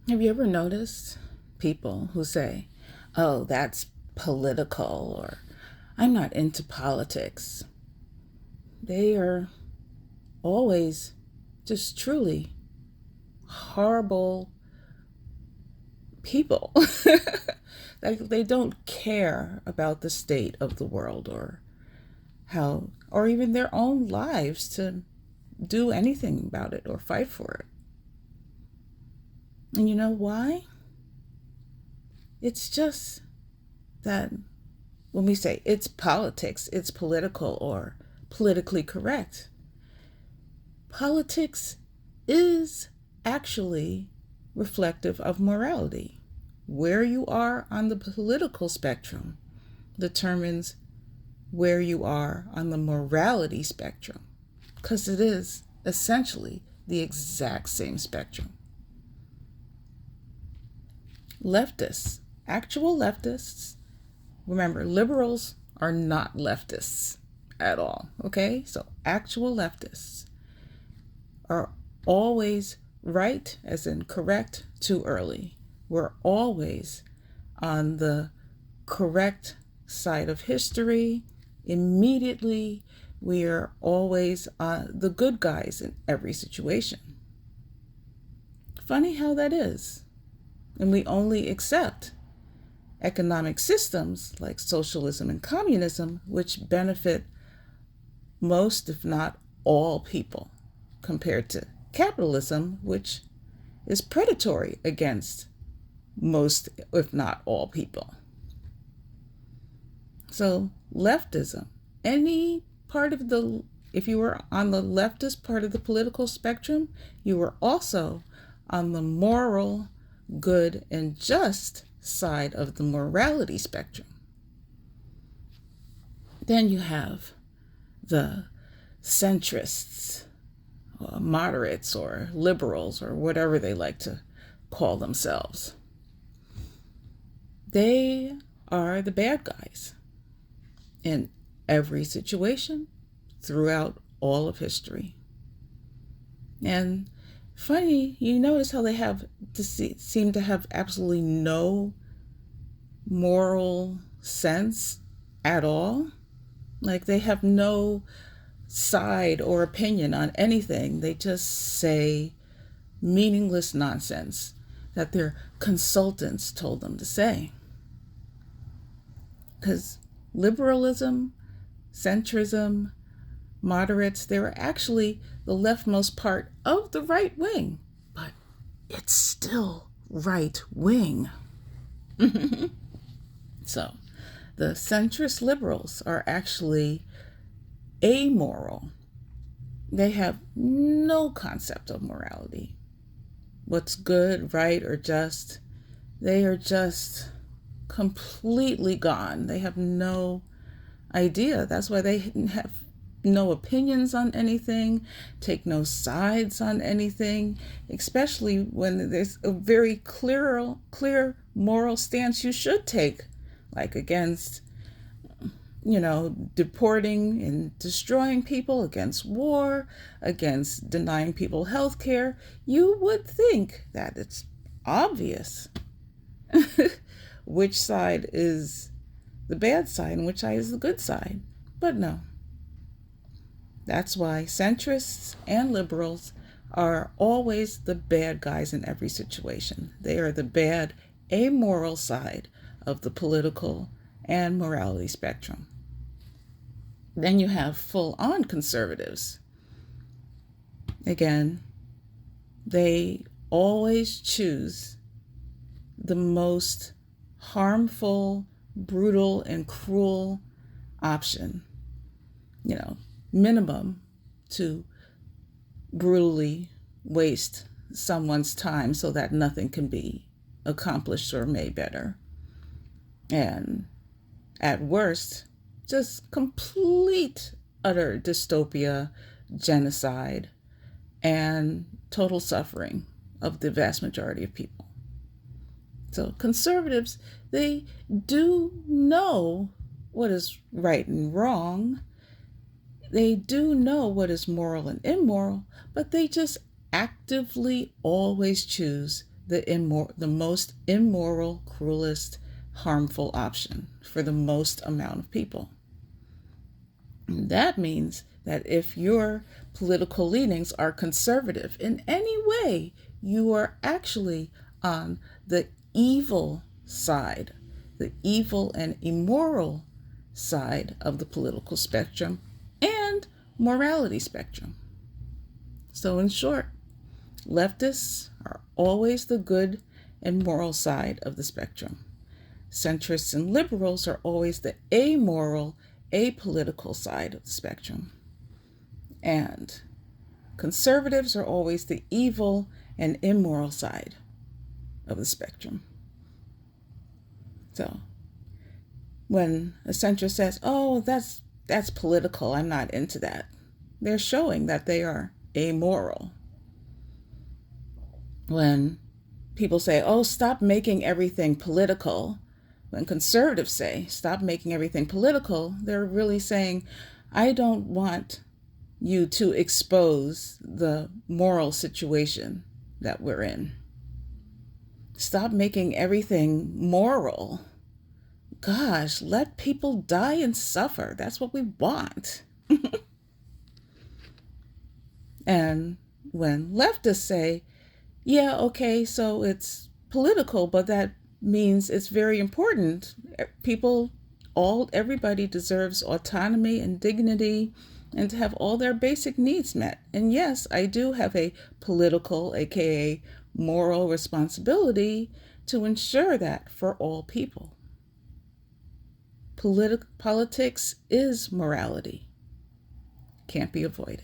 Have you ever noticed people who say, oh, that's political, or I'm not into politics? They are always just truly horrible people. They don't care about the state of the world or how, or even their own lives to do anything about it or fight for it. And you know why? It's just that when we say it's politics, it's political or politically correct, politics is actually reflective of morality. Where you are on the political spectrum determines where you are on the morality spectrum, because it is essentially the exact same spectrum. Leftists, actual leftists, remember, liberals are not leftists at all, okay? So actual leftists are always right, as in correct, too early. We're always on the correct side of history. Immediately, we are always the good guys in every situation. Funny how that is. And we only accept economic systems like socialism and communism, which benefit most, if not all, people, compared to capitalism, which is predatory against most, if not all, people. So leftism, any part of the, if you were on the leftist part of the political spectrum, you were also on the moral, good, and just side of the morality spectrum. Then you have the centrists, or moderates, or liberals, or whatever they like to call themselves. They are the bad guys in every situation throughout all of history. And funny, you notice how they seem to have absolutely no moral sense at all. Like they have no side or opinion on anything. They just say meaningless nonsense that their consultants told them to say. Because liberalism, centrism, moderates, they were actually the leftmost part of the right wing, but it's still right wing. So the centrist liberals are actually amoral. They have no concept of morality. What's good, right, or just, they are just completely gone. They have no idea. That's why they have no opinions on anything, take no sides on anything, especially when there's a very clear moral stance you should take, like against, deporting and destroying people, against war, against denying people health care. You would think that it's obvious which side is the bad side and which side is the good side. But no. That's why centrists and liberals are always the bad guys in every situation. They are the bad, amoral side of the political and morality spectrum. Then you have full-on conservatives. Again, they always choose the most harmful, brutal, and cruel option. Minimum to brutally waste someone's time so that nothing can be accomplished or made better. And at worst, just complete, utter dystopia, genocide, and total suffering of the vast majority of people. So conservatives, they do know what is right and wrong. They do know what is moral and immoral, but they just actively always choose the most immoral, cruelest, harmful option for the most amount of people. And that means that if your political leanings are conservative in any way, you are actually on the evil side, the evil and immoral side of the political spectrum and morality spectrum. So in short, leftists are always the good and moral side of the spectrum. Centrists and liberals are always the amoral, apolitical side of the spectrum. And conservatives are always the evil and immoral side of the spectrum. So when a centrist says, oh, that's political, I'm not into that, they're showing that they are amoral. When people say, oh, stop making everything political, when conservatives say, stop making everything political, they're really saying, I don't want you to expose the moral situation that we're in. Stop making everything moral. Gosh, let people die and suffer. That's what we want. And when leftists say, yeah, okay, so it's political, but that means it's very important. Everybody deserves autonomy and dignity and to have all their basic needs met. And yes, I do have a political, aka moral responsibility to ensure that for all people. Politics is morality. Can't be avoided.